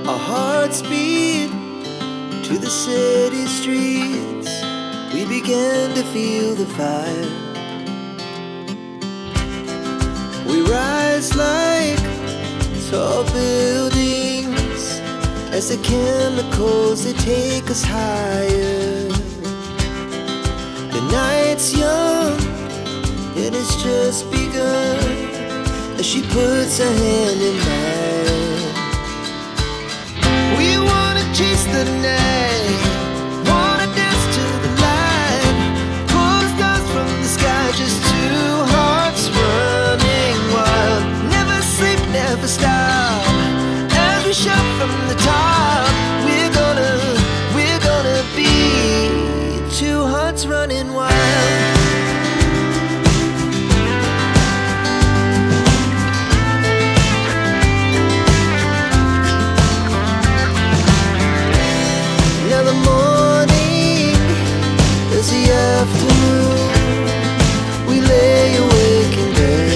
Our hearts beat to the city streets. We began to feel the fire. We rise like tall buildings as the chemicals, they take us higher. The night's young and it's just begun as she puts her hand in mine. We wanna chase the night, wanna dance to the light, pull the stars from the sky, just two hearts running wild. Never sleep, never stop, as we shout from the top. We're gonna be two hearts running wild. Afternoon, we lay awake in bed.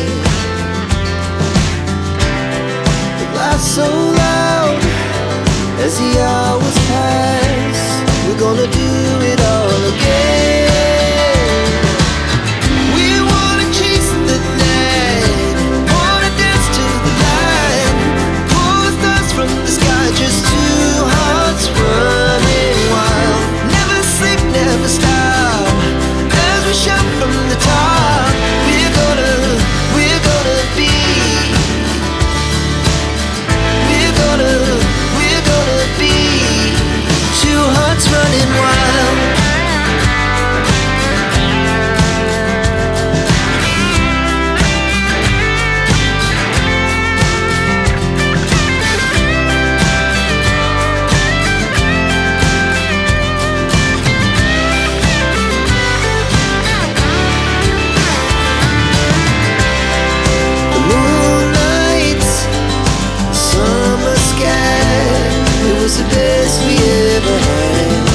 It laughs so loud as the hours pass. We're gonna do it all again. We wanna chase the night, wanna dance to the light, pull the stars from the sky, just two hearts running wild. Never sleep, never stop, shout from the top. We're gonna be, we're gonna be two hearts running wild. The best we ever had,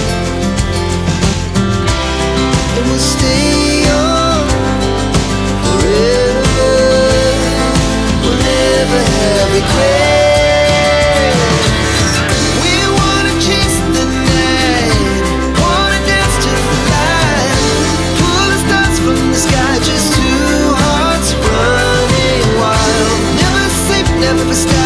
and we'll stay on forever. We'll never have regrets. We wanna chase the night, wanna dance to the light, pull the stars from the sky, just two hearts running wild. Never sleep, never stop.